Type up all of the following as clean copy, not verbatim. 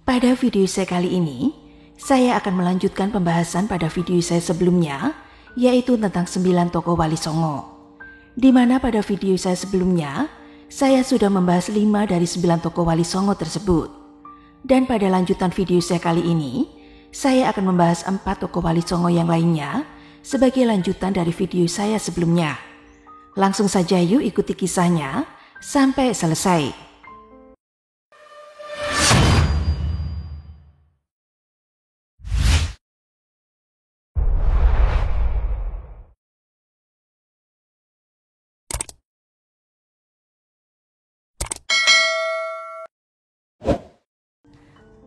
Pada video saya kali ini, saya akan melanjutkan pembahasan pada video saya sebelumnya, yaitu tentang 9 tokoh Wali Songo. Di mana pada video saya sebelumnya, saya sudah membahas 5 dari 9 tokoh Wali Songo tersebut. Dan pada lanjutan video saya kali ini, saya akan membahas 4 tokoh Wali Songo yang lainnya sebagai lanjutan dari video saya sebelumnya. Langsung saja yuk ikuti kisahnya sampai selesai.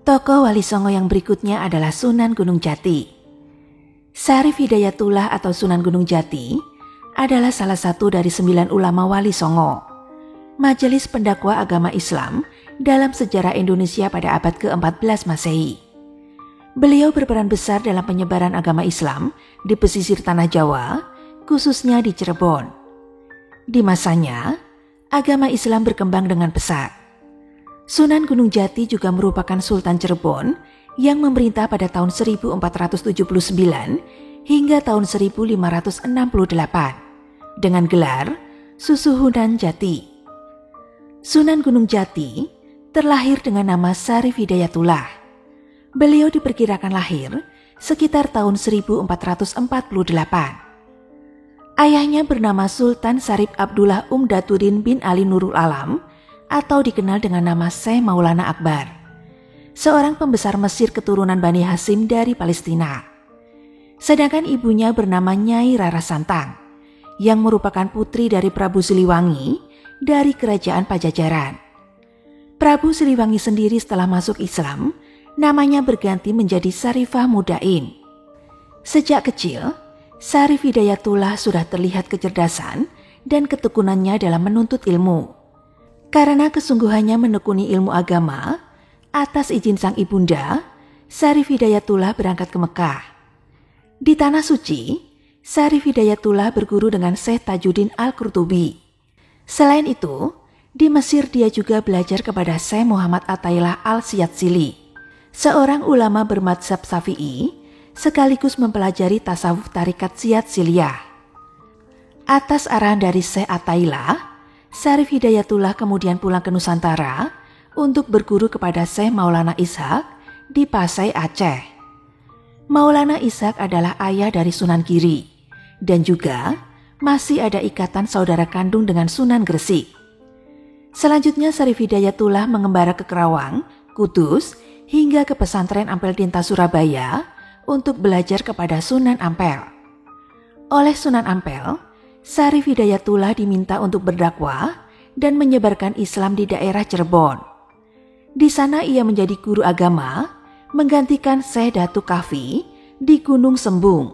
Tokoh Wali Songo yang berikutnya adalah Sunan Gunung Jati. Syarif Hidayatullah atau Sunan Gunung Jati adalah salah satu dari 9 ulama Wali Songo, majelis pendakwa agama Islam dalam sejarah Indonesia pada abad ke-14 Masehi. Beliau berperan besar dalam penyebaran agama Islam di pesisir tanah Jawa, khususnya di Cirebon. Di masanya, agama Islam berkembang dengan pesat. Sunan Gunung Jati juga merupakan Sultan Cirebon yang memerintah pada tahun 1479 hingga tahun 1568 dengan gelar Susuhunan Jati. Sunan Gunung Jati terlahir dengan nama Syarif Hidayatullah. Beliau diperkirakan lahir sekitar tahun 1448. Ayahnya bernama Sultan Syarif Abdullah Umdatuddin bin Ali Nurul Alam atau dikenal dengan nama Syekh Maulana Akbar, seorang pembesar Mesir keturunan Bani Hasyim dari Palestina. Sedangkan ibunya bernama Nyai Rara Santang, yang merupakan putri dari Prabu Siliwangi dari Kerajaan Pajajaran. Prabu Siliwangi sendiri setelah masuk Islam, namanya berganti menjadi Syarifah Mudain. Sejak kecil, Syarif Hidayatullah sudah terlihat kecerdasan dan ketekunannya dalam menuntut ilmu. Karena kesungguhannya menekuni ilmu agama, atas izin sang ibunda, Syarif Hidayatullah berangkat ke Mekah. Di Tanah Suci, Syarif Hidayatullah berguru dengan Syekh Tajuddin Al-Qurtubi. Selain itu, di Mesir dia juga belajar kepada Syekh Muhammad Athaillah Al-Syatzili, seorang ulama bermadzhab Syafi'i, sekaligus mempelajari tasawuf tarikat Syatziliyah. Atas arahan dari Syekh Athaillah, Syarif Hidayatullah kemudian pulang ke Nusantara untuk berguru kepada Syekh Maulana Ishaq di Pasai, Aceh. Maulana Ishaq adalah ayah dari Sunan Giri dan juga masih ada ikatan saudara kandung dengan Sunan Gresik. Selanjutnya Syarif Hidayatullah mengembara ke Kerawang, Kudus, hingga ke pesantren Ampel Dinta Surabaya untuk belajar kepada Sunan Ampel. Oleh Sunan Ampel, Syarif Hidayatullah diminta untuk berdakwah dan menyebarkan Islam di daerah Cirebon. Di sana ia menjadi guru agama, menggantikan Syekh Datuk Kafi di Gunung Sembung.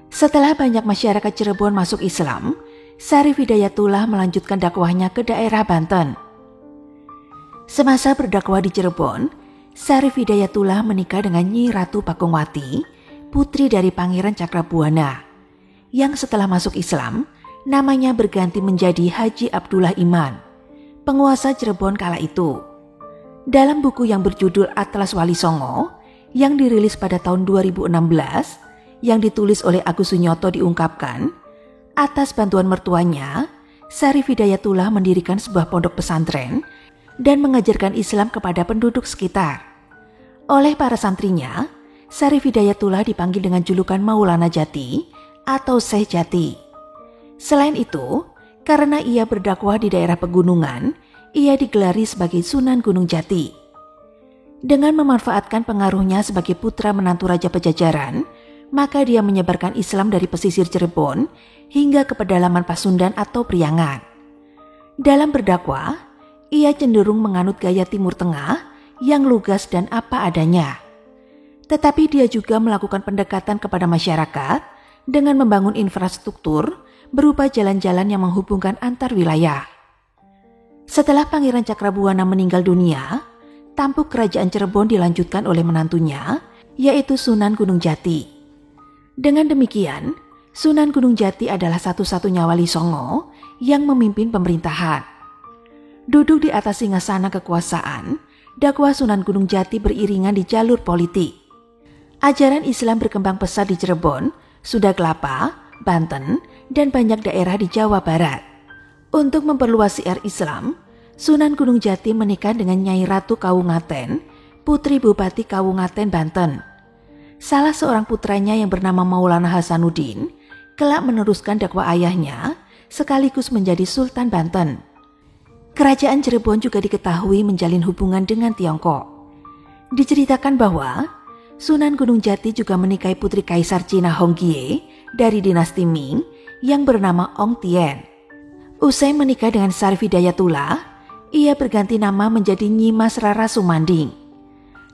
Setelah banyak masyarakat Cirebon masuk Islam, Syarif Hidayatullah melanjutkan dakwahnya ke daerah Banten. Semasa berdakwah di Cirebon, Syarif Hidayatullah menikah dengan Nyi Ratu Pakungwati, putri dari Pangeran Cakrabuana, yang setelah masuk Islam, namanya berganti menjadi Haji Abdullah Iman, penguasa Cirebon kala itu. Dalam buku yang berjudul Atlas Wali Songo, yang dirilis pada tahun 2016, yang ditulis oleh Agus Sunyoto diungkapkan, atas bantuan mertuanya, Syarif Hidayatullah mendirikan sebuah pondok pesantren dan mengajarkan Islam kepada penduduk sekitar. Oleh para santrinya, Syarif Hidayatullah dipanggil dengan julukan Maulana Jati atau Syekh Jati. Selain itu, karena ia berdakwah di daerah pegunungan, ia digelari sebagai Sunan Gunung Jati. Dengan memanfaatkan pengaruhnya sebagai putra menantu Raja Pajajaran, maka dia menyebarkan Islam dari pesisir Cirebon hingga ke pedalaman Pasundan atau Priangan. Dalam berdakwah, ia cenderung menganut gaya Timur Tengah yang lugas dan apa adanya. Tetapi dia juga melakukan pendekatan kepada masyarakat dengan membangun infrastruktur berupa jalan-jalan yang menghubungkan antar wilayah. Setelah Pangeran Cakrabuana meninggal dunia, tampuk kerajaan Cirebon dilanjutkan oleh menantunya, yaitu Sunan Gunung Jati. Dengan demikian, Sunan Gunung Jati adalah satu-satunya Wali Songo yang memimpin pemerintahan. Duduk di atas singgasana kekuasaan dakwah Sunan Gunung Jati beriringan di jalur politik. Ajaran Islam berkembang pesat di Cirebon, Sunda Kelapa, Banten, dan banyak daerah di Jawa Barat. Untuk memperluas siar Islam, Sunan Gunung Jati menikah dengan Nyai Ratu Kawungaten, putri Bupati Kawungaten, Banten. Salah seorang putranya yang bernama Maulana Hasanuddin kelak meneruskan dakwah ayahnya sekaligus menjadi Sultan Banten. Kerajaan Cirebon juga diketahui menjalin hubungan dengan Tiongkok. Diceritakan bahwa Sunan Gunung Jati juga menikahi putri Kaisar Cina Honggie dari dinasti Ming yang bernama Ong Tien. Usai menikah dengan Syarif Hidayatullah, ia berganti nama menjadi Nyi Mas Rara Sumanding.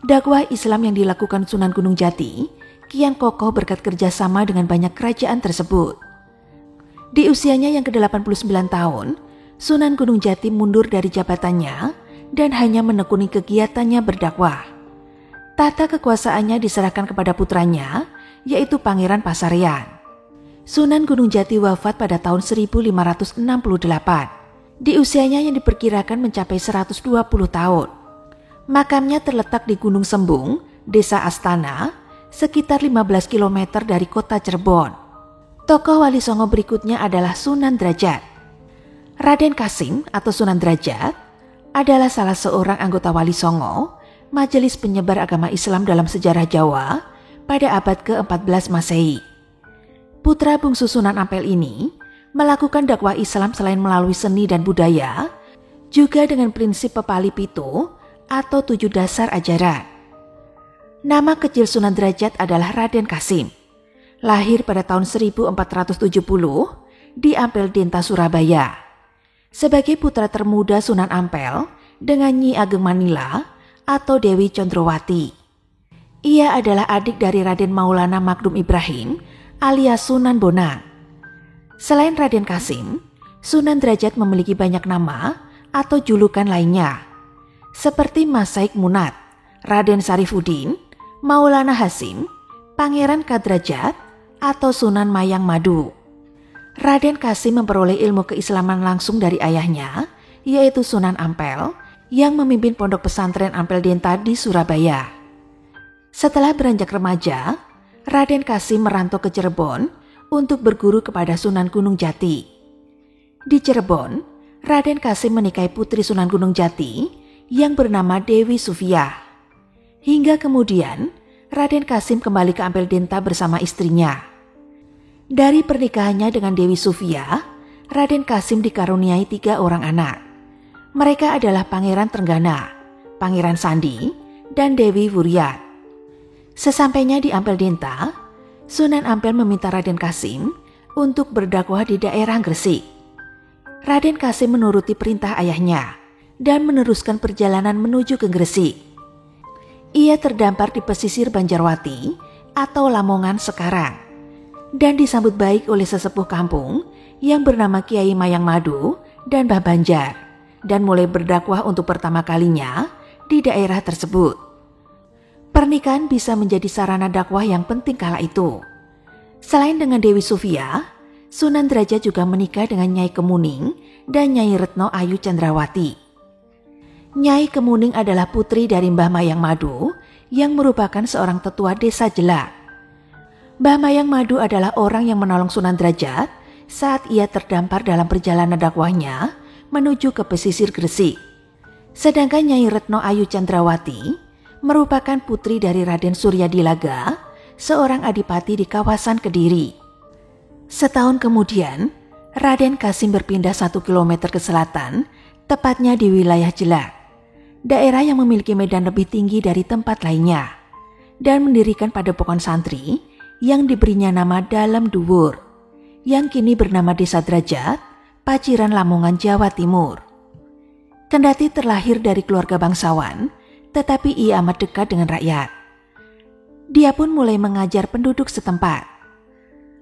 Dakwah Islam yang dilakukan Sunan Gunung Jati kian kokoh berkat kerjasama dengan banyak kerajaan tersebut. Di usianya yang ke-89 tahun, Sunan Gunung Jati mundur dari jabatannya dan hanya menekuni kegiatannya berdakwah. Tata kekuasaannya diserahkan kepada putranya, yaitu Pangeran Pasarian. Sunan Gunung Jati wafat pada tahun 1568. Di usianya yang diperkirakan mencapai 120 tahun. Makamnya terletak di Gunung Sembung, Desa Astana, sekitar 15 km dari kota Cirebon. Tokoh Wali Songo berikutnya adalah Sunan Derajat. Raden Kasim atau Sunan Derajat adalah salah seorang anggota Wali Songo, majelis penyebar agama Islam dalam sejarah Jawa pada abad ke-14 Masehi. Putra bungsu Sunan Ampel ini melakukan dakwah Islam selain melalui seni dan budaya, juga dengan prinsip pepali pitu atau 7 dasar ajaran. Nama kecil Sunan Derajat adalah Raden Kasim. Lahir pada tahun 1470 di Ampel Denta, Surabaya. Sebagai putra termuda Sunan Ampel dengan Nyi Ageng Manila atau Dewi Condrowati. Ia adalah adik dari Raden Maulana Magdum Ibrahim alias Sunan Bonang. Selain Raden Kasim, Sunan Derajat memiliki banyak nama atau julukan lainnya, seperti Mas Saik Munat, Raden Sarifuddin, Maulana Hasim, Pangeran Kadrajat, atau Sunan Mayang Madu. Raden Kasim memperoleh ilmu keislaman langsung dari ayahnya, yaitu Sunan Ampel, yang memimpin pondok pesantren Ampel Denta di Surabaya. Setelah beranjak remaja, Raden Kasim merantau ke Cirebon untuk berguru kepada Sunan Gunung Jati. Di Cirebon, Raden Kasim menikahi putri Sunan Gunung Jati yang bernama Dewi Sufiah. Hingga kemudian, Raden Kasim kembali ke Ampel Denta bersama istrinya. Dari pernikahannya dengan Dewi Sufiah, Raden Kasim dikaruniai 3 orang anak. Mereka adalah Pangeran Trenggana, Pangeran Sandi, dan Dewi Wuryat. Sesampainya di Ampel Denta, Sunan Ampel meminta Raden Kasim untuk berdakwah di daerah Gresik. Raden Kasim menuruti perintah ayahnya dan meneruskan perjalanan menuju ke Gresik. Ia terdampar di pesisir Banjarwati atau Lamongan sekarang dan disambut baik oleh sesepuh kampung yang bernama Kiai Mayang Madu dan Mbah Banjar, dan mulai berdakwah untuk pertama kalinya di daerah tersebut. Pernikahan bisa menjadi sarana dakwah yang penting kala itu. Selain dengan Dewi Sufiah, Sunan Derajat juga menikah dengan Nyai Kemuning dan Nyai Retno Ayu Cendrawati. Nyai Kemuning adalah putri dari Mbah Mayang Madu yang merupakan seorang tetua desa Jelak. Mbah Mayang Madu adalah orang yang menolong Sunan Derajat saat ia terdampar dalam perjalanan dakwahnya menuju ke pesisir Gresik. Sedangkan Nyai Retno Ayu Cendrawati merupakan putri dari Raden Suryadilaga, seorang adipati di kawasan Kediri. Setahun kemudian, Raden Kasim berpindah 1 kilometer ke selatan, tepatnya di wilayah Jelak, daerah yang memiliki medan lebih tinggi dari tempat lainnya, dan mendirikan padepokan santri yang diberinya nama Dalem Duwur, yang kini bernama Desa Derajat, Paciran Lamongan, Jawa Timur. Kendati terlahir dari keluarga bangsawan, tetapi ia amat dekat dengan rakyat. Dia pun mulai mengajar penduduk setempat.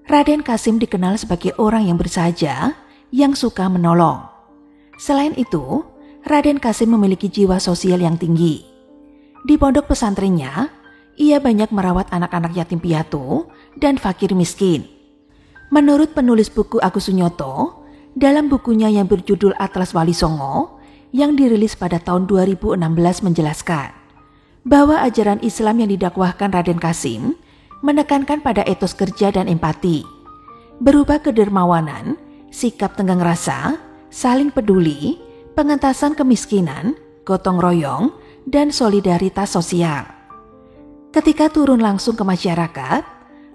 Raden Kasim dikenal sebagai orang yang bersahaja, yang suka menolong. Selain itu, Raden Kasim memiliki jiwa sosial yang tinggi. Di pondok pesantrennya, ia banyak merawat anak-anak yatim piatu dan fakir miskin. Menurut penulis buku Agus Sunyoto, dalam bukunya yang berjudul Atlas Wali Songo, yang dirilis pada tahun 2016 menjelaskan bahwa ajaran Islam yang didakwahkan Raden Kasim menekankan pada etos kerja dan empati, berupa kedermawanan, sikap tenggang rasa, saling peduli, pengentasan kemiskinan, gotong royong, dan solidaritas sosial. Ketika turun langsung ke masyarakat,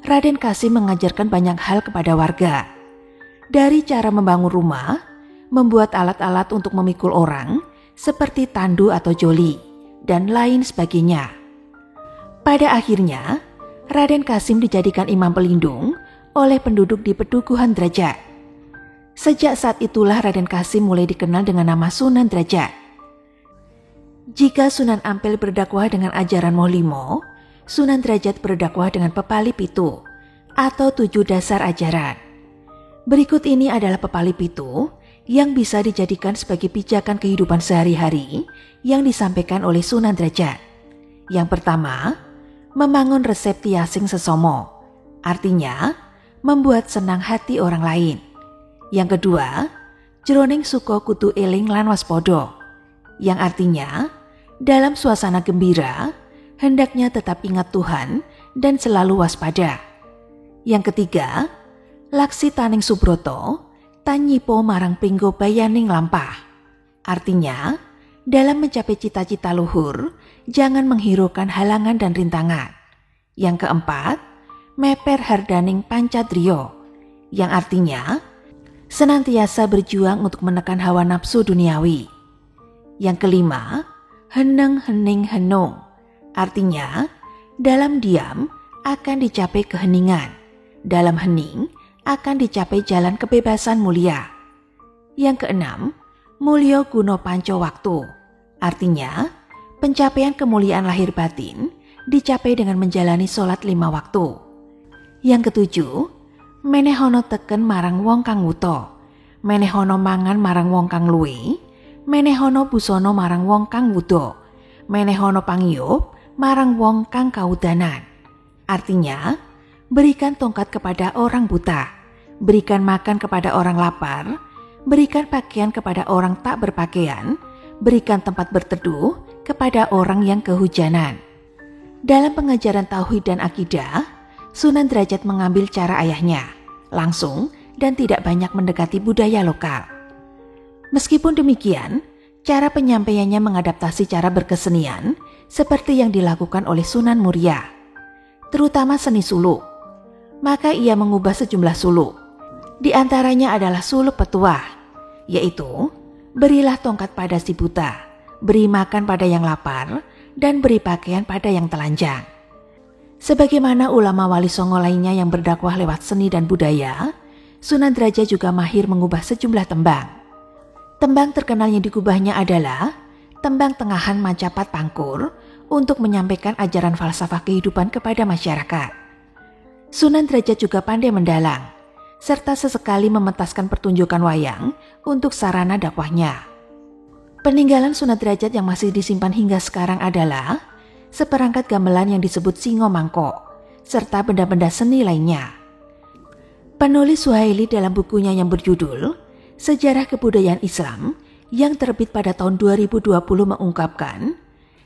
Raden Kasim mengajarkan banyak hal kepada warga. Dari cara membangun rumah, membuat alat-alat untuk memikul orang, seperti tandu atau joli, dan lain sebagainya. Pada akhirnya, Raden Kasim dijadikan imam pelindung oleh penduduk di Pedukuhan Derajat. Sejak saat itulah Raden Kasim mulai dikenal dengan nama Sunan Derajat. Jika Sunan Ampel berdakwah dengan ajaran Mohlimo, Sunan Derajat berdakwah dengan Pepali Pitu atau 7 dasar ajaran. Berikut ini adalah Pepali Pitu yang bisa dijadikan sebagai pijakan kehidupan sehari-hari yang disampaikan oleh Sunan Derajat. Yang pertama, membangun resep tiasing sesomo, artinya membuat senang hati orang lain. Yang kedua, jroning suko kudu eling lan waspodo, yang artinya dalam suasana gembira hendaknya tetap ingat Tuhan dan selalu waspada. Yang ketiga, laksi taning subroto tanyipo marang pinggo bayaning lampah, artinya dalam mencapai cita-cita luhur jangan menghiraukan halangan dan rintangan. Yang keempat, meper hardaning pancadriyo, yang artinya senantiasa berjuang untuk menekan hawa nafsu duniawi. Yang kelima, heneng hening henung, artinya dalam diam akan dicapai keheningan, dalam hening akan dicapai jalan kebebasan mulia. Yang keenam, mulyo guno panco waktu, artinya pencapaian kemuliaan lahir batin dicapai dengan menjalani sholat 5 waktu. Yang ketujuh, menehono teken marang wong kang wuto, menehono mangan marang wong kang luwe, menehono busono marang wong kang wudo, menehono pangiyup marang wong kang kaudanan, artinya berikan tongkat kepada orang buta, berikan makan kepada orang lapar, berikan pakaian kepada orang tak berpakaian, berikan tempat berteduh kepada orang yang kehujanan. Dalam pengajaran tauhid dan akidah, Sunan Derajat mengambil cara ayahnya, langsung dan tidak banyak mendekati budaya lokal. Meskipun demikian, cara penyampaiannya mengadaptasi cara berkesenian seperti yang dilakukan oleh Sunan Muria, terutama seni suluk. Maka ia mengubah sejumlah suluk. Di antaranya adalah suluk petuah, yaitu berilah tongkat pada si buta, beri makan pada yang lapar, dan beri pakaian pada yang telanjang. Sebagaimana ulama wali songo lainnya yang berdakwah lewat seni dan budaya, Sunan Derajat juga mahir mengubah sejumlah tembang. Tembang terkenal yang digubahnya adalah tembang tengahan Macapat Pangkur untuk menyampaikan ajaran falsafah kehidupan kepada masyarakat. Sunan Derajat juga pandai mendalang, serta sesekali mementaskan pertunjukan wayang untuk sarana dakwahnya. Peninggalan Sunan Derajat yang masih disimpan hingga sekarang adalah seperangkat gamelan yang disebut singo mangkok, serta benda-benda seni lainnya. Penulis Suhaili dalam bukunya yang berjudul Sejarah Kebudayaan Islam yang terbit pada tahun 2020 mengungkapkan,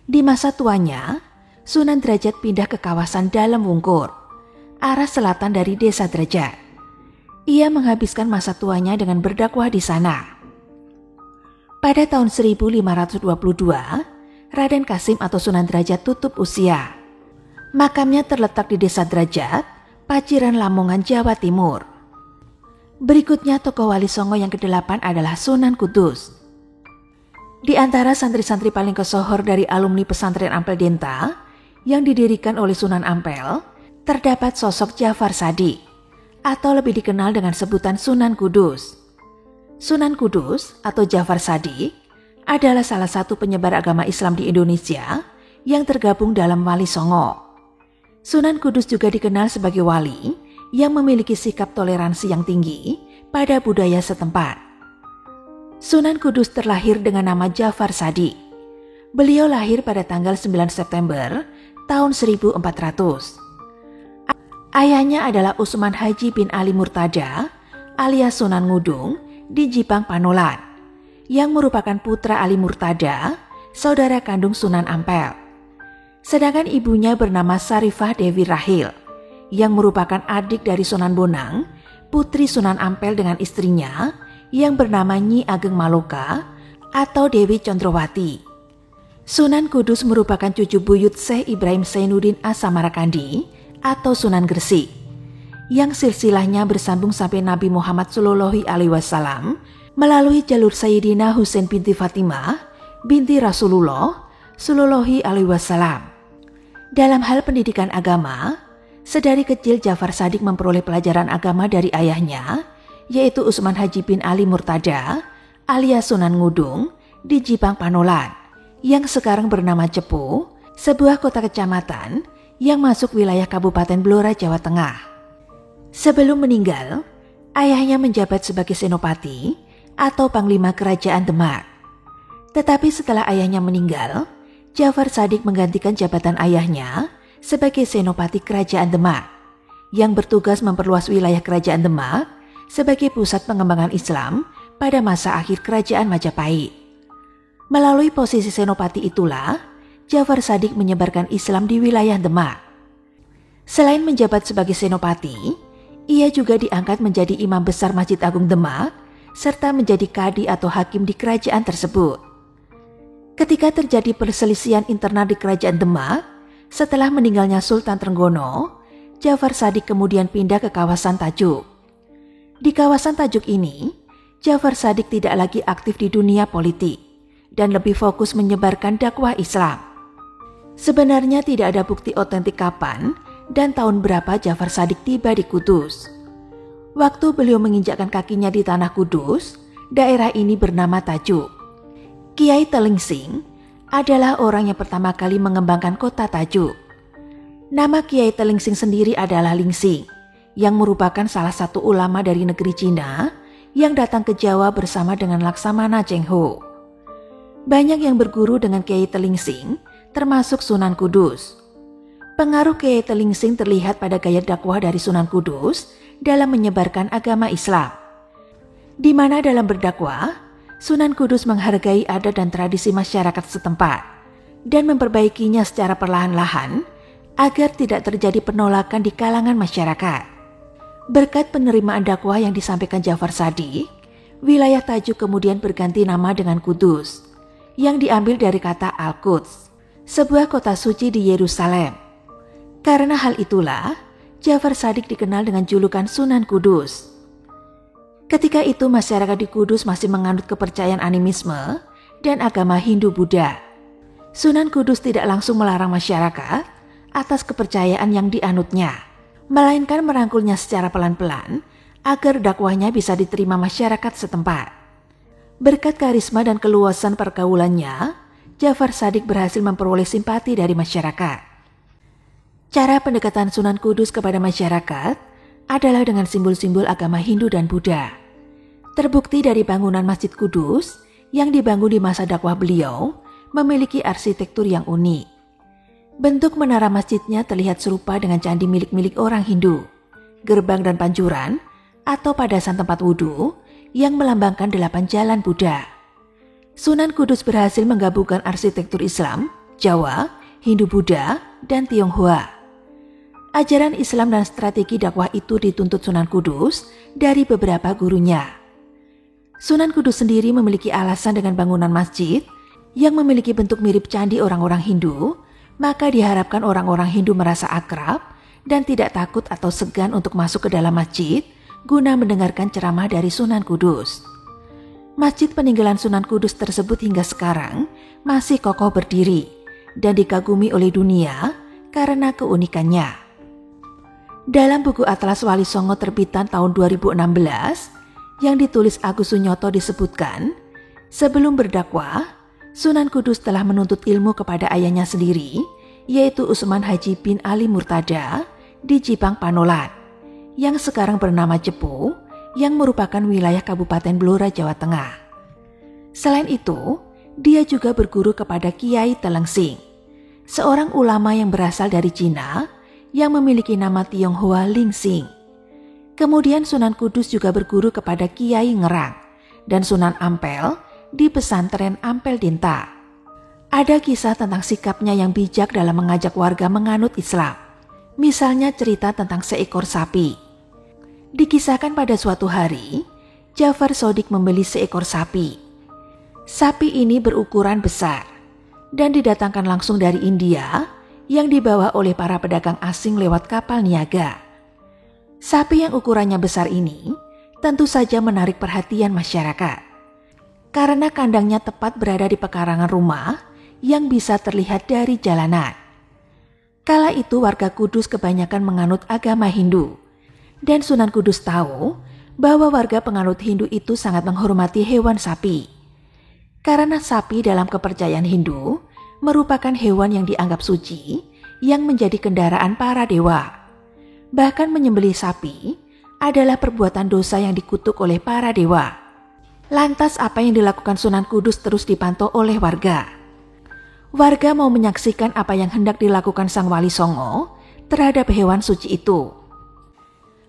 di masa tuanya, Sunan Derajat pindah ke kawasan Dalam Wungkur, arah selatan dari desa Derajat. Ia menghabiskan masa tuanya dengan berdakwah di sana. Pada tahun 1522, Raden Kasim atau Sunan Derajat tutup usia. Makamnya terletak di desa Derajat, Paciran Lamongan, Jawa Timur. Berikutnya tokoh wali songo yang ke-8 adalah Sunan Kudus. Di antara santri-santri paling kesohor dari alumni pesantren Ampel Denta yang didirikan oleh Sunan Ampel, terdapat sosok Jafar Sadiq, atau lebih dikenal dengan sebutan Sunan Kudus. Sunan Kudus atau Jafar Sadiq adalah salah satu penyebar agama Islam di Indonesia yang tergabung dalam Wali Songo. Sunan Kudus juga dikenal sebagai wali yang memiliki sikap toleransi yang tinggi pada budaya setempat. Sunan Kudus terlahir dengan nama Jafar Sadiq. Beliau lahir pada tanggal 9 September tahun 1400. Ayahnya adalah Usman Haji bin Ali Murtada alias Sunan Ngudung di Jipang Panolan, yang merupakan putra Ali Murtada, saudara kandung Sunan Ampel. Sedangkan ibunya bernama Sarifah Dewi Rahil, yang merupakan adik dari Sunan Bonang, putri Sunan Ampel dengan istrinya yang bernama Nyi Ageng Maloka atau Dewi Condrowati. Sunan Kudus merupakan cucu buyut Syekh Ibrahim Zainuddin As-Samarakandi atau Sunan Gresik, yang silsilahnya bersambung sampai Nabi Muhammad SAW melalui jalur Sayyidina Husain binti Fatimah binti Rasulullah SAW. Dalam hal pendidikan agama, sedari kecil Ja'far Shadiq memperoleh pelajaran agama dari ayahnya, yaitu Utsman Haji bin Ali Murtada alias Sunan Ngudung di Jipang Panolan, yang sekarang bernama Cepu, sebuah kota kecamatan yang masuk wilayah Kabupaten Blora, Jawa Tengah. Sebelum meninggal, ayahnya menjabat sebagai Senopati atau Panglima Kerajaan Demak. Tetapi setelah ayahnya meninggal, Ja'far Shadiq menggantikan jabatan ayahnya sebagai Senopati Kerajaan Demak, yang bertugas memperluas wilayah Kerajaan Demak sebagai pusat pengembangan Islam pada masa akhir Kerajaan Majapahit. Melalui posisi Senopati itulah, Ja'far Shadiq menyebarkan Islam di wilayah Demak. Selain menjabat sebagai Senopati, ia juga diangkat menjadi Imam Besar Masjid Agung Demak, serta menjadi Kadi atau Hakim di kerajaan tersebut. Ketika terjadi perselisihan internal di Kerajaan Demak, setelah meninggalnya Sultan Trenggono, Ja'far Shadiq kemudian pindah ke kawasan Tajuk. Di kawasan Tajuk ini, Ja'far Shadiq tidak lagi aktif di dunia politik dan lebih fokus menyebarkan dakwah Islam. Sebenarnya tidak ada bukti otentik kapan dan tahun berapa Ja'far Shadiq tiba di Kudus. Waktu beliau menginjakkan kakinya di tanah Kudus, daerah ini bernama Tajuk. Kiai Telingsing adalah orang yang pertama kali mengembangkan kota Tajuk. Nama Kiai Telingsing sendiri adalah Lingsing, yang merupakan salah satu ulama dari negeri Cina yang datang ke Jawa bersama dengan Laksamana Cheng Ho. Banyak yang berguru dengan Kiai Telingsing, termasuk Sunan Kudus. Pengaruh Kiai Telingsing terlihat pada gaya dakwah dari Sunan Kudus dalam menyebarkan agama Islam, di mana dalam berdakwah, Sunan Kudus menghargai adat dan tradisi masyarakat setempat dan memperbaikinya secara perlahan-lahan agar tidak terjadi penolakan di kalangan masyarakat. Berkat penerimaan dakwah yang disampaikan Ja'far Shadiq, wilayah Tajuk kemudian berganti nama dengan Kudus, yang diambil dari kata Al-Quds, sebuah kota suci di Yerusalem. Karena hal itulah, Ja'far Shadiq dikenal dengan julukan Sunan Kudus. Ketika itu masyarakat di Kudus masih menganut kepercayaan animisme dan agama Hindu-Buddha. Sunan Kudus tidak langsung melarang masyarakat atas kepercayaan yang dianutnya, melainkan merangkulnya secara pelan-pelan agar dakwahnya bisa diterima masyarakat setempat. Berkat karisma dan keluasan pergaulannya, Ja'far Shadiq berhasil memperoleh simpati dari masyarakat. Cara pendekatan Sunan Kudus kepada masyarakat adalah dengan simbol-simbol agama Hindu dan Buddha. Terbukti dari bangunan Masjid Kudus yang dibangun di masa dakwah beliau memiliki arsitektur yang unik. Bentuk menara masjidnya terlihat serupa dengan candi milik orang Hindu, gerbang dan panjuran atau padasan tempat wudhu yang melambangkan 8 jalan Buddha. Sunan Kudus berhasil menggabungkan arsitektur Islam, Jawa, Hindu-Buddha, dan Tionghoa. Ajaran Islam dan strategi dakwah itu dituntut Sunan Kudus dari beberapa gurunya. Sunan Kudus sendiri memiliki alasan dengan bangunan masjid yang memiliki bentuk mirip candi orang-orang Hindu, maka diharapkan orang-orang Hindu merasa akrab dan tidak takut atau segan untuk masuk ke dalam masjid guna mendengarkan ceramah dari Sunan Kudus. Masjid peninggalan Sunan Kudus tersebut hingga sekarang masih kokoh berdiri dan dikagumi oleh dunia karena keunikannya. Dalam buku Atlas Wali Songo terbitan tahun 2016, yang ditulis Agus Sunyoto disebutkan, sebelum berdakwah, Sunan Kudus telah menuntut ilmu kepada ayahnya sendiri, yaitu Utsman Haji bin Ali Murtada di Jipang Panolan, yang sekarang bernama Cepu, yang merupakan wilayah Kabupaten Blora, Jawa Tengah. Selain itu, dia juga berguru kepada Kiai Telingsing, seorang ulama yang berasal dari Cina yang memiliki nama Tionghoa Lingsing. Kemudian Sunan Kudus juga berguru kepada Kiai Ngerang dan Sunan Ampel di pesantren Ampel Dinta. Ada kisah tentang sikapnya yang bijak dalam mengajak warga menganut Islam. Misalnya cerita tentang seekor sapi. Dikisahkan pada suatu hari, Jafar Shodiq membeli seekor sapi. Sapi ini berukuran besar dan didatangkan langsung dari India yang dibawa oleh para pedagang asing lewat kapal niaga. Sapi yang ukurannya besar ini tentu saja menarik perhatian masyarakat karena kandangnya tepat berada di pekarangan rumah yang bisa terlihat dari jalanan. Kala itu warga Kudus kebanyakan menganut agama Hindu, dan Sunan Kudus tahu bahwa warga penganut Hindu itu sangat menghormati hewan sapi. Karena sapi dalam kepercayaan Hindu merupakan hewan yang dianggap suci yang menjadi kendaraan para dewa. Bahkan menyembelih sapi adalah perbuatan dosa yang dikutuk oleh para dewa. Lantas apa yang dilakukan Sunan Kudus terus dipantau oleh warga. Warga mau menyaksikan apa yang hendak dilakukan Sang Wali Songo terhadap hewan suci itu.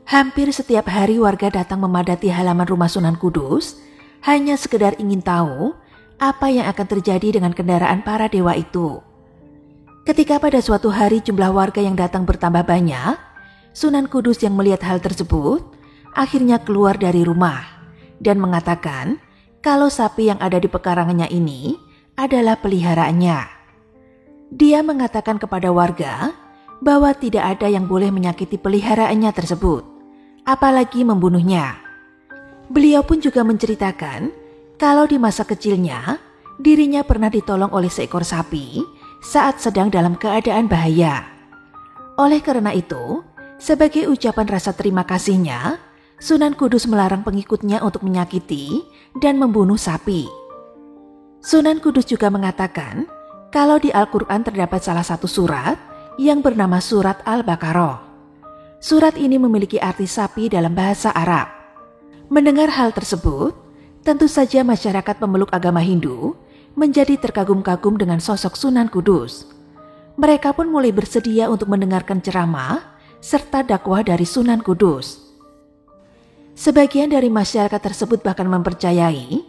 Hampir setiap hari warga datang memadati halaman rumah Sunan Kudus hanya sekedar ingin tahu apa yang akan terjadi dengan kendaraan para dewa itu. Ketika pada suatu hari jumlah warga yang datang bertambah banyak, Sunan Kudus yang melihat hal tersebut akhirnya keluar dari rumah dan mengatakan kalau sapi yang ada di pekarangannya ini adalah peliharaannya. Dia mengatakan kepada warga bahwa tidak ada yang boleh menyakiti peliharaannya tersebut, apalagi membunuhnya. Beliau pun juga menceritakan kalau di masa kecilnya dirinya pernah ditolong oleh seekor sapi saat sedang dalam keadaan bahaya. Oleh karena itu, sebagai ucapan rasa terima kasihnya, Sunan Kudus melarang pengikutnya untuk menyakiti dan membunuh sapi. Sunan Kudus juga mengatakan kalau di Al-Quran terdapat salah satu surat yang bernama Surat Al-Baqarah. Surat ini memiliki arti sapi dalam bahasa Arab. Mendengar hal tersebut, tentu saja masyarakat pemeluk agama Hindu menjadi terkagum-kagum dengan sosok Sunan Kudus. Mereka pun mulai bersedia untuk mendengarkan ceramah serta dakwah dari Sunan Kudus. Sebagian dari masyarakat tersebut bahkan mempercayai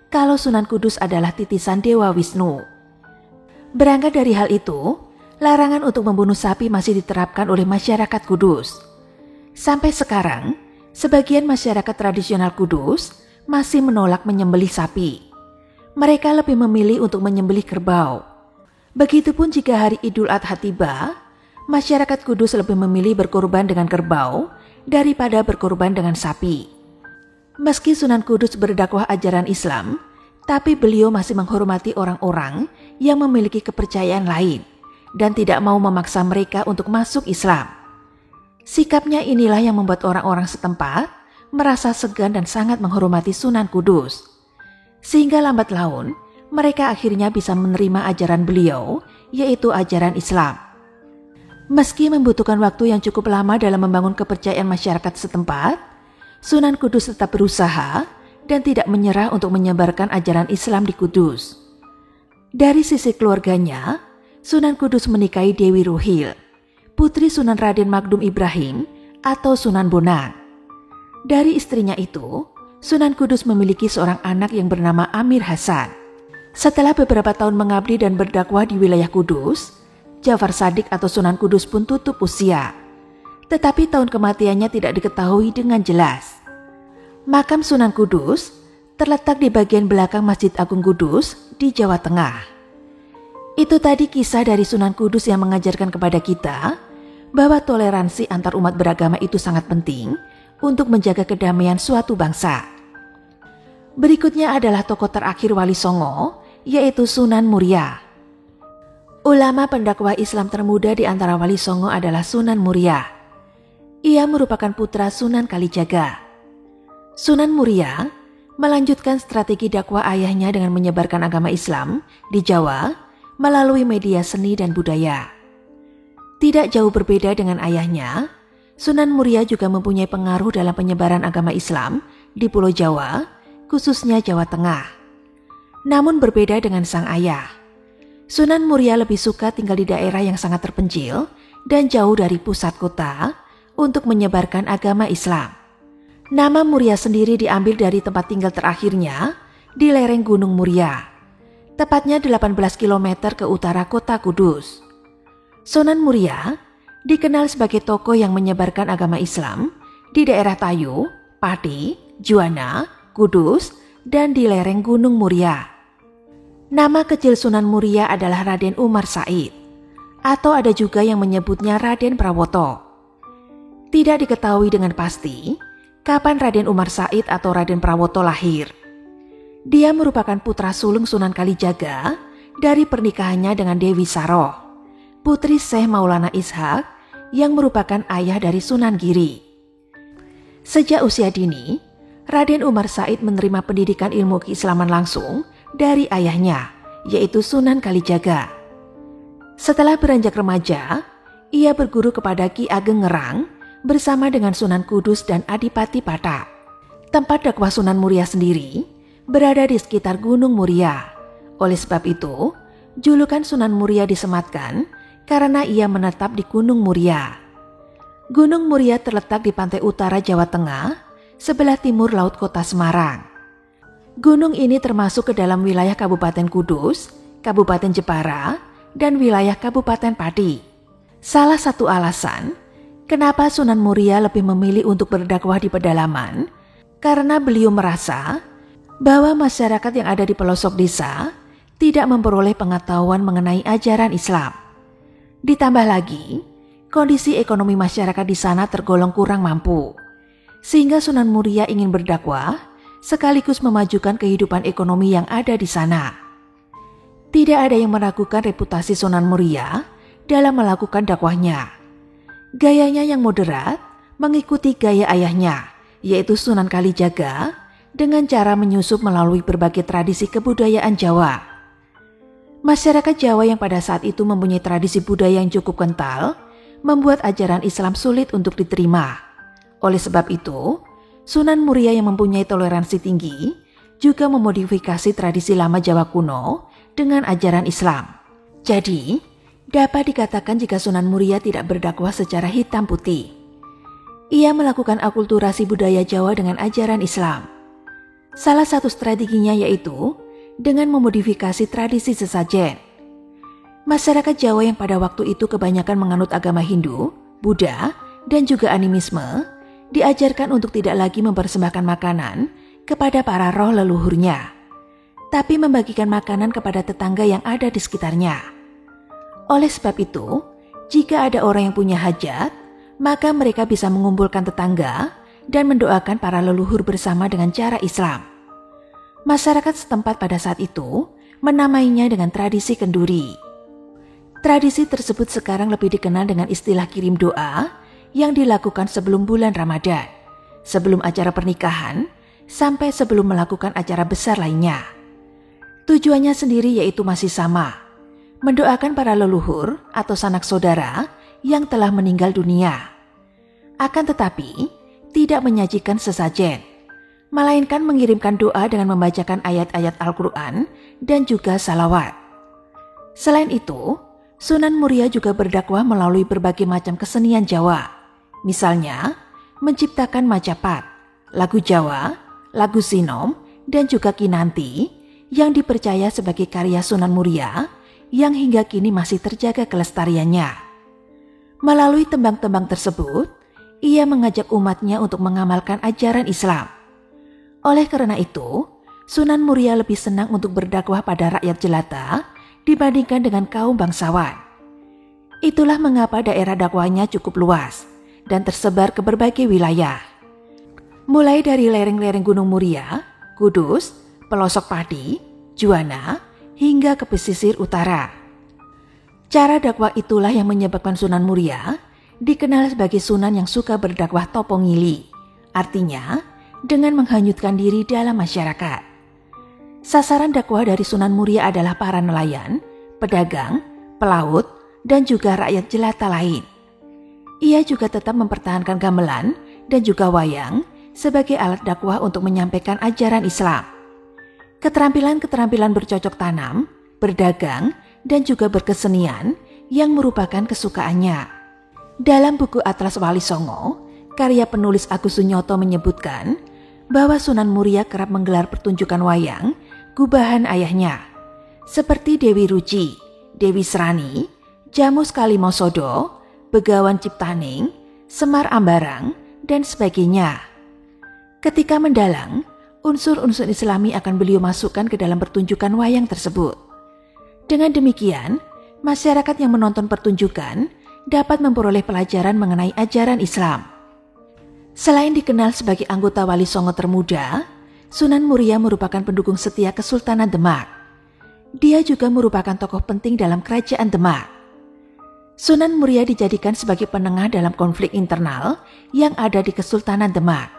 kalau Sunan Kudus adalah titisan Dewa Wisnu. Berangkat dari hal itu, larangan untuk membunuh sapi masih diterapkan oleh masyarakat Kudus. Sampai sekarang, sebagian masyarakat tradisional Kudus masih menolak menyembelih sapi. Mereka lebih memilih untuk menyembelih kerbau. Begitupun jika hari Idul Adha tiba, masyarakat Kudus lebih memilih berkorban dengan kerbau daripada berkorban dengan sapi. Meski Sunan Kudus berdakwah ajaran Islam, tapi beliau masih menghormati orang-orang yang memiliki kepercayaan lain dan tidak mau memaksa mereka untuk masuk Islam. Sikapnya inilah yang membuat orang-orang setempat merasa segan dan sangat menghormati Sunan Kudus. Sehingga lambat laun, mereka akhirnya bisa menerima ajaran beliau, yaitu ajaran Islam. Meski membutuhkan waktu yang cukup lama dalam membangun kepercayaan masyarakat setempat, Sunan Kudus tetap berusaha dan tidak menyerah untuk menyebarkan ajaran Islam di Kudus. Dari sisi keluarganya, Sunan Kudus menikahi Dewi Ruhil, putri Sunan Raden Magdum Ibrahim atau Sunan Bonang. Dari istrinya itu, Sunan Kudus memiliki seorang anak yang bernama Amir Hasan. Setelah beberapa tahun mengabdi dan berdakwah di wilayah Kudus, Jafar Shadiq atau Sunan Kudus pun tutup usia. Tetapi tahun kematiannya tidak diketahui dengan jelas. Makam Sunan Kudus terletak di bagian belakang Masjid Agung Kudus di Jawa Tengah. Itu tadi kisah dari Sunan Kudus yang mengajarkan kepada kita bahwa toleransi antar umat beragama itu sangat penting untuk menjaga kedamaian suatu bangsa. Berikutnya adalah tokoh terakhir Wali Songo, yaitu Sunan Muria. Ulama pendakwah Islam termuda di antara Wali Songo adalah Sunan Muria. Ia merupakan putra Sunan Kalijaga. Sunan Muria melanjutkan strategi dakwah ayahnya dengan menyebarkan agama Islam di Jawa melalui media seni dan budaya. Tidak jauh berbeda dengan ayahnya, Sunan Muria juga mempunyai pengaruh dalam penyebaran agama Islam di Pulau Jawa, khususnya Jawa Tengah. Namun berbeda dengan sang ayah, Sunan Muria lebih suka tinggal di daerah yang sangat terpencil dan jauh dari pusat kota untuk menyebarkan agama Islam. Nama Muria sendiri diambil dari tempat tinggal terakhirnya di lereng Gunung Muria, tepatnya 18 km ke utara kota Kudus. Sunan Muria dikenal sebagai tokoh yang menyebarkan agama Islam di daerah Tayu, Pati, Juwana, Kudus, dan di lereng Gunung Muria. Nama kecil Sunan Muria adalah Raden Umar Said, atau ada juga yang menyebutnya Raden Prawoto. Tidak diketahui dengan pasti kapan Raden Umar Said atau Raden Prawoto lahir. Dia merupakan putra sulung Sunan Kalijaga dari pernikahannya dengan Dewi Saroh, putri Syekh Maulana Ishak yang merupakan ayah dari Sunan Giri. Sejak usia dini, Raden Umar Said menerima pendidikan ilmu keislaman langsung dari ayahnya, yaitu Sunan Kalijaga. Setelah beranjak remaja, ia berguru kepada Ki Ageng Ngerang bersama dengan Sunan Kudus dan Adipati Pata. Tempat dakwah Sunan Muria sendiri berada di sekitar Gunung Muria. Oleh sebab itu, julukan Sunan Muria disematkan karena ia menetap di Gunung Muria. Gunung Muria terletak di pantai utara Jawa Tengah, sebelah timur laut kota Semarang. Gunung ini termasuk ke dalam wilayah Kabupaten Kudus, Kabupaten Jepara, dan wilayah Kabupaten Pati. Salah satu alasan kenapa Sunan Muria lebih memilih untuk berdakwah di pedalaman, karena beliau merasa bahwa masyarakat yang ada di pelosok desa tidak memperoleh pengetahuan mengenai ajaran Islam. Ditambah lagi, kondisi ekonomi masyarakat di sana tergolong kurang mampu, sehingga Sunan Muria ingin berdakwah sekaligus memajukan kehidupan ekonomi yang ada di sana. Tidak ada yang meragukan reputasi Sunan Muria dalam melakukan dakwahnya. Gayanya yang moderat mengikuti gaya ayahnya, yaitu Sunan Kalijaga, dengan cara menyusup melalui berbagai tradisi kebudayaan Jawa. Masyarakat Jawa yang pada saat itu mempunyai tradisi budaya yang cukup kental, membuat ajaran Islam sulit untuk diterima. Oleh sebab itu, Sunan Muria yang mempunyai toleransi tinggi juga memodifikasi tradisi lama Jawa kuno dengan ajaran Islam. Jadi, dapat dikatakan jika Sunan Muria tidak berdakwah secara hitam putih. Ia melakukan akulturasi budaya Jawa dengan ajaran Islam. Salah satu strateginya yaitu dengan memodifikasi tradisi sesajen. Masyarakat Jawa yang pada waktu itu kebanyakan menganut agama Hindu, Buddha, dan juga animisme, diajarkan untuk tidak lagi mempersembahkan makanan kepada para roh leluhurnya, tapi membagikan makanan kepada tetangga yang ada di sekitarnya. Oleh sebab itu, jika ada orang yang punya hajat, maka mereka bisa mengumpulkan tetangga dan mendoakan para leluhur bersama dengan cara Islam. Masyarakat setempat pada saat itu menamainya dengan tradisi kenduri. Tradisi tersebut sekarang lebih dikenal dengan istilah kirim doa yang dilakukan sebelum bulan Ramadan, sebelum acara pernikahan, sampai sebelum melakukan acara besar lainnya. Tujuannya sendiri yaitu masih sama, mendoakan para leluhur atau sanak saudara yang telah meninggal dunia. Akan tetapi, tidak menyajikan sesajen, melainkan mengirimkan doa dengan membacakan ayat-ayat Al-Quran dan juga salawat. Selain itu, Sunan Muria juga berdakwah melalui berbagai macam kesenian Jawa. Misalnya, menciptakan macapat, lagu Jawa, lagu sinom, dan juga kinanti yang dipercaya sebagai karya Sunan Muria yang hingga kini masih terjaga kelestariannya. Melalui tembang-tembang tersebut, ia mengajak umatnya untuk mengamalkan ajaran Islam. Oleh karena itu, Sunan Muria lebih senang untuk berdakwah pada rakyat jelata dibandingkan dengan kaum bangsawan. Itulah mengapa daerah dakwahnya cukup luas dan tersebar ke berbagai wilayah. Mulai dari lereng-lereng Gunung Muria, Kudus, pelosok Pati, Juwana, hingga ke pesisir utara. Cara dakwah itulah yang menyebabkan Sunan Muria dikenal sebagai Sunan yang suka berdakwah topongili, artinya dengan menghanyutkan diri dalam masyarakat. Sasaran dakwah dari Sunan Muria adalah para nelayan, pedagang, pelaut, dan juga rakyat jelata lain. Ia juga tetap mempertahankan gamelan dan juga wayang sebagai alat dakwah untuk menyampaikan ajaran Islam. Keterampilan-keterampilan bercocok tanam, berdagang, dan juga berkesenian yang merupakan kesukaannya. Dalam buku Atlas Wali Songo, karya penulis Agus Sunyoto menyebutkan bahwa Sunan Muria kerap menggelar pertunjukan wayang gubahan ayahnya, seperti Dewi Ruci, Dewi Serani, Jamus Kalimosodo, Begawan Ciptaning, Semar Ambarang, dan sebagainya. Ketika mendalang, unsur-unsur Islami akan beliau masukkan ke dalam pertunjukan wayang tersebut. Dengan demikian, masyarakat yang menonton pertunjukan dapat memperoleh pelajaran mengenai ajaran Islam. Selain dikenal sebagai anggota Wali Songo termuda, Sunan Muria merupakan pendukung setia Kesultanan Demak. Dia juga merupakan tokoh penting dalam kerajaan Demak. Sunan Muria dijadikan sebagai penengah dalam konflik internal yang ada di Kesultanan Demak.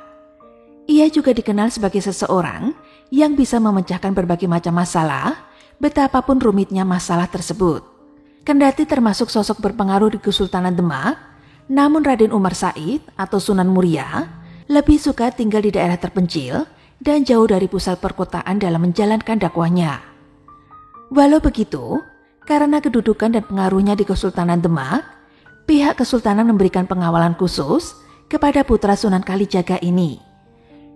Ia juga dikenal sebagai seseorang yang bisa memecahkan berbagai macam masalah, betapapun rumitnya masalah tersebut. Kendati termasuk sosok berpengaruh di Kesultanan Demak, namun Raden Umar Said atau Sunan Muria lebih suka tinggal di daerah terpencil dan jauh dari pusat perkotaan dalam menjalankan dakwahnya. Walau begitu, karena kedudukan dan pengaruhnya di Kesultanan Demak, pihak Kesultanan memberikan pengawalan khusus kepada putra Sunan Kalijaga ini.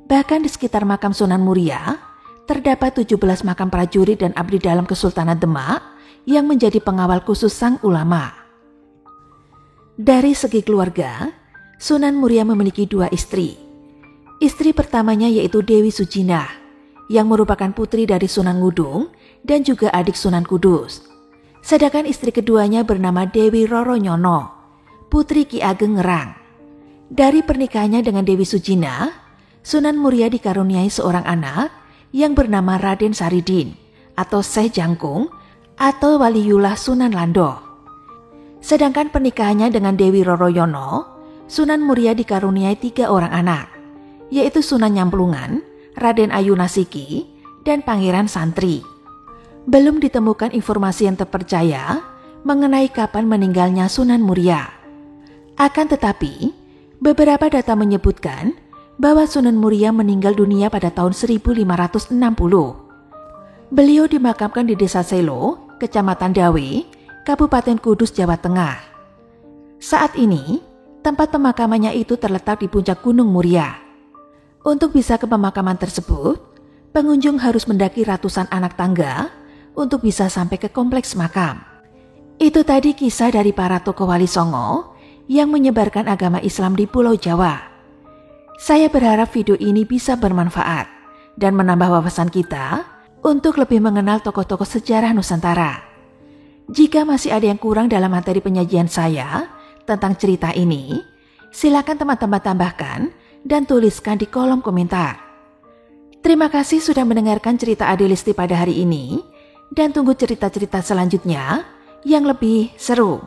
Bahkan di sekitar makam Sunan Muria, terdapat 17 makam prajurit dan abdi dalam Kesultanan Demak yang menjadi pengawal khusus sang ulama. Dari segi keluarga, Sunan Muria memiliki 2 istri. Istri pertamanya yaitu Dewi Sujinah, yang merupakan putri dari Sunan Ngudung dan juga adik Sunan Kudus. Sedangkan istri keduanya bernama Dewi Roro Nyono, putri Ki Ageng Ngerang. Dari pernikahannya dengan Dewi Sujinah, Sunan Muria dikaruniai seorang anak yang bernama Raden Saridin atau Syekh Jangkung atau Waliullah Sunan Lando. Sedangkan pernikahannya dengan Dewi Roroyono, Sunan Muria dikaruniai 3 orang anak, yaitu Sunan Nyamplungan, Raden Ayu Nasiki, dan Pangeran Santri. Belum ditemukan informasi yang terpercaya mengenai kapan meninggalnya Sunan Muria. Akan tetapi, beberapa data menyebutkan bahwa Sunan Muria meninggal dunia pada tahun 1560. Beliau dimakamkan di Desa Selo, Kecamatan Dawe, Kabupaten Kudus, Jawa Tengah. Saat ini, tempat pemakamannya itu terletak di puncak Gunung Muria. Untuk bisa ke pemakaman tersebut, pengunjung harus mendaki ratusan anak tangga untuk bisa sampai ke kompleks makam. Itu tadi kisah dari para tokoh Wali Songo yang menyebarkan agama Islam di Pulau Jawa. Saya berharap video ini bisa bermanfaat dan menambah wawasan kita untuk lebih mengenal tokoh-tokoh sejarah Nusantara. Jika masih ada yang kurang dalam materi penyajian saya tentang cerita ini, silakan teman-teman tambahkan dan tuliskan di kolom komentar. Terima kasih sudah mendengarkan cerita Adelisti pada hari ini, dan tunggu cerita-cerita selanjutnya yang lebih seru.